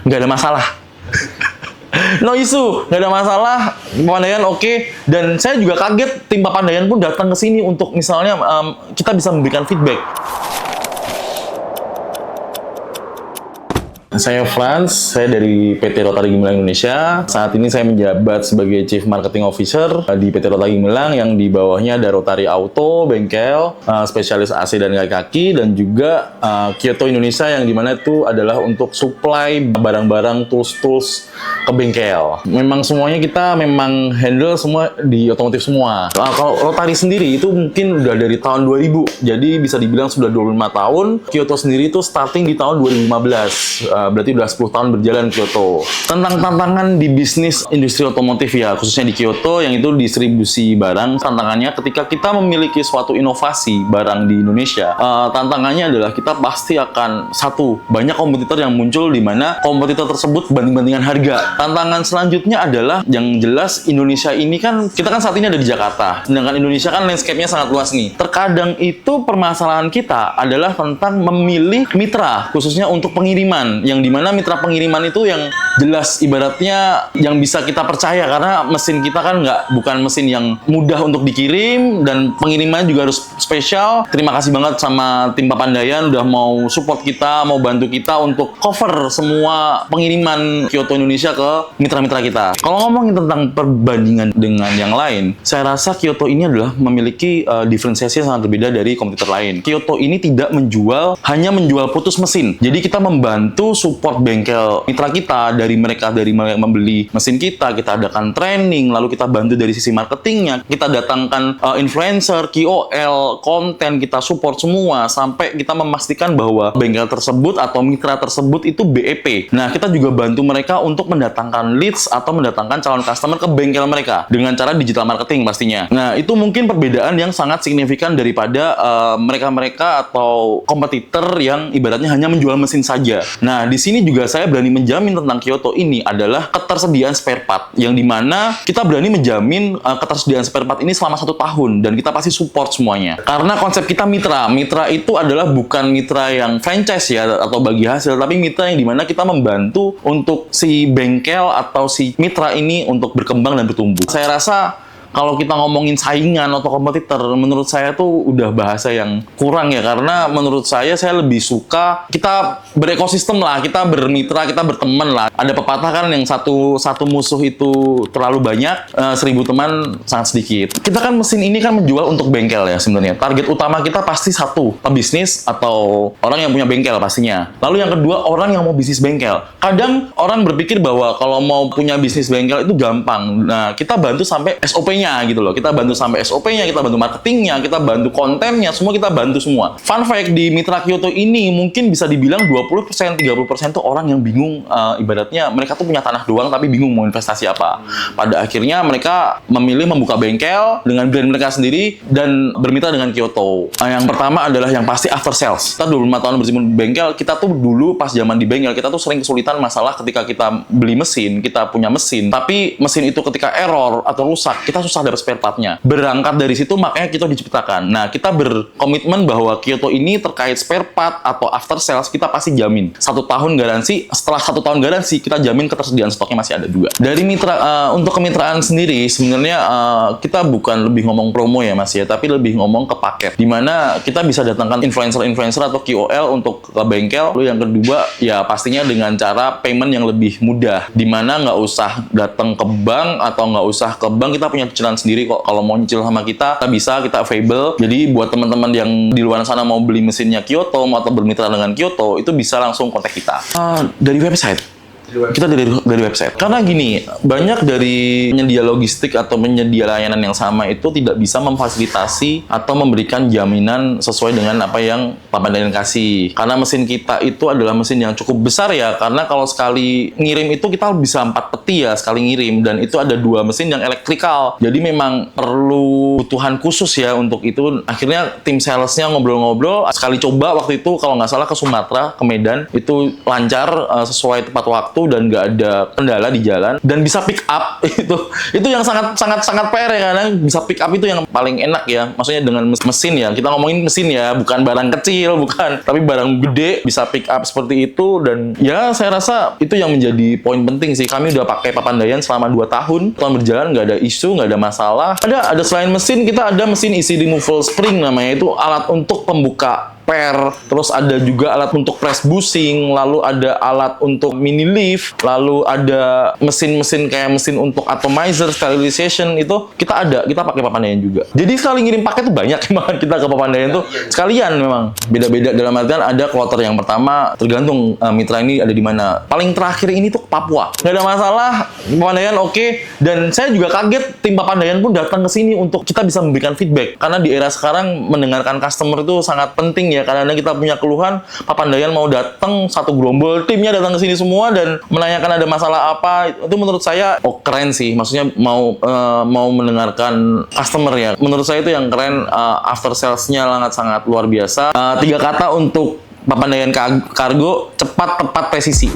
nggak ada masalah. No issue, nggak ada masalah. Papandayan oke. Dan saya juga kaget tim Papandayan pun datang ke sini untuk misalnya kita bisa memberikan feedback. Saya Franz, saya dari PT Rotary Gemilang Indonesia. Saat ini saya menjabat sebagai Chief Marketing Officer di PT Rotary Gemilang yang di bawahnya ada Rotary Auto, bengkel, spesialis AC dan kaki, dan juga Kyoto Indonesia yang dimana itu adalah untuk supply barang-barang tools-tools ke bengkel. Memang semuanya kita memang handle semua di otomotif semua. Kalau Rotary sendiri itu mungkin udah dari tahun 2000, jadi bisa dibilang sudah 25 tahun. Kyoto sendiri itu starting di tahun 2015. Berarti udah 10 tahun berjalan Kyoto. Tentang tantangan di bisnis industri otomotif ya, khususnya di Kyoto yang itu distribusi barang. Tantangannya ketika kita memiliki suatu inovasi barang di Indonesia, tantangannya adalah kita pasti akan banyak kompetitor yang muncul di mana kompetitor tersebut banding-bandingan harga. Tantangan selanjutnya adalah yang jelas Indonesia ini kan, kita kan saat ini ada di Jakarta. Sedangkan Indonesia kan landscape-nya sangat luas nih. Terkadang itu permasalahan kita adalah tentang memilih mitra, khususnya untuk pengiriman. Yang dimana mitra pengiriman itu yang jelas ibaratnya yang bisa kita percaya, karena mesin kita kan bukan mesin yang mudah untuk dikirim dan pengirimannya juga harus spesial. Terima kasih banget sama tim Papandayan udah mau support kita, mau bantu kita untuk cover semua pengiriman Kyoto Indonesia ke mitra-mitra kita. Kalau ngomongin tentang perbandingan dengan yang lain, saya rasa Kyoto ini adalah memiliki diferensiasi yang sangat berbeda dari kompetitor lain. Kyoto ini tidak hanya menjual putus mesin. Jadi kita membantu support bengkel mitra kita, dari mereka membeli mesin kita adakan training, lalu kita bantu dari sisi marketingnya, kita datangkan influencer, KOL, konten, kita support semua sampai kita memastikan bahwa bengkel tersebut atau mitra tersebut itu BEP. Nah, kita juga bantu mereka untuk mendatangkan leads atau mendatangkan calon customer ke bengkel mereka dengan cara digital marketing pastinya. Nah, itu mungkin perbedaan yang sangat signifikan daripada mereka-mereka atau kompetitor yang ibaratnya hanya menjual mesin saja. Nah, di sini juga saya berani menjamin tentang Kyoto ini adalah ketersediaan spare part, yang dimana kita berani menjamin ketersediaan spare part ini selama 1 tahun dan kita pasti support semuanya. Karena konsep kita mitra itu adalah bukan mitra yang franchise ya atau bagi hasil, tapi mitra yang dimana kita membantu untuk si bengkel atau si mitra ini untuk berkembang dan bertumbuh. Saya rasa kalau kita ngomongin saingan atau kompetitor, menurut saya tuh udah bahasa yang kurang ya, karena menurut saya lebih suka kita berekosistem lah, kita bermitra, kita berteman lah. Ada pepatah kan yang satu musuh itu terlalu banyak, 1000 teman sangat sedikit. Kita kan mesin ini kan menjual untuk bengkel ya sebenarnya. Target utama kita pasti satu, pebisnis atau orang yang punya bengkel pastinya. Lalu yang kedua, orang yang mau bisnis bengkel. Kadang orang berpikir bahwa kalau mau punya bisnis bengkel itu gampang. Nah, kita bantu sampai SOP-nya gitu loh. Kita bantu sampai SOP-nya, kita bantu marketingnya, kita bantu kontennya, semua kita bantu semua. Fun fact, di Mitra Kyoto ini mungkin bisa dibilang 20%, 30% tuh orang yang bingung, ibaratnya mereka tuh punya tanah doang tapi bingung mau investasi apa. Pada akhirnya mereka memilih membuka bengkel dengan brand mereka sendiri dan bermitra dengan Kyoto. Yang pertama adalah yang pasti after sales. Kita 25 tahun berjimun bengkel, kita tuh dulu pas zaman di bengkel, kita tuh sering kesulitan masalah ketika kita beli mesin, kita punya mesin, tapi mesin itu ketika error atau rusak, kita susah dapat spare part-nya. Berangkat dari situ makanya Kyoto diciptakan. Nah, kita berkomitmen bahwa Kyoto ini terkait spare part atau after sales kita pasti jamin 1 tahun garansi. Setelah 1 tahun garansi kita jamin ketersediaan stoknya masih ada juga. Dari mitra untuk kemitraan sendiri sebenarnya kita bukan lebih ngomong promo ya Mas ya, tapi lebih ngomong ke paket. Dimana kita bisa datangkan influencer atau KOL untuk ke bengkel. Lalu yang kedua ya pastinya dengan cara payment yang lebih mudah. Dimana nggak usah datang ke bank atau nggak usah ke bank, kita punya cicilan sendiri kok. Kalau mau nyicil sama kita bisa, kita available. Jadi buat teman-teman yang di luar sana mau beli mesinnya Kyoto atau bermitra dengan Kyoto, itu bisa langsung kontak kita. Dari website. Kita dari website. Karena gini, banyak dari penyedia logistik atau penyedia layanan yang sama itu tidak bisa memfasilitasi atau memberikan jaminan sesuai dengan apa yang Papandayan kasih. Karena mesin kita itu adalah mesin yang cukup besar ya, karena kalau sekali ngirim itu kita bisa 4 peti ya sekali ngirim, dan itu ada 2 mesin yang elektrikal. Jadi memang perlu kebutuhan khusus ya untuk itu. Akhirnya tim salesnya ngobrol-ngobrol, sekali coba waktu itu kalau nggak salah ke Sumatera, ke Medan, itu lancar sesuai tepat waktu. waktu dan nggak ada kendala di jalan dan bisa pick up itu yang sangat PR ya, kadang bisa pick up itu yang paling enak ya, maksudnya dengan mesin ya, kita ngomongin mesin ya, bukan barang kecil, bukan, tapi barang gede bisa pick up seperti itu. Dan ya saya rasa itu yang menjadi poin penting sih. Kami udah pakai Papandayan selama 2 tahun berjalan, nggak ada isu, nggak ada masalah. Ada selain mesin, kita ada mesin easy removal spring namanya, itu alat untuk pembuka per, terus ada juga alat untuk press bushing, lalu ada alat untuk mini lift, lalu ada mesin-mesin kayak mesin untuk atomizer, sterilization, itu kita pakai Papandayan juga. Jadi sekali ngirim paket tuh banyak memang kita ke Papandayan tuh sekalian, memang beda-beda dalam artian ada kloter yang pertama, tergantung mitra ini ada di mana. Paling terakhir ini tuh ke Papua, nggak ada masalah, Papandayan oke. Dan saya juga kaget tim Papandayan pun datang ke sini untuk kita bisa memberikan feedback, karena di era sekarang mendengarkan customer itu sangat penting ya. Kadang-kadang kita punya keluhan, Papandayan mau datang satu gerombol timnya datang ke sini semua dan menanyakan ada masalah apa. Itu menurut saya keren sih, maksudnya mau mendengarkan customer ya. Menurut saya itu yang keren. After sales-nya sangat luar biasa. 3 kata untuk Papandayan Cargo: cepat, tepat, presisi.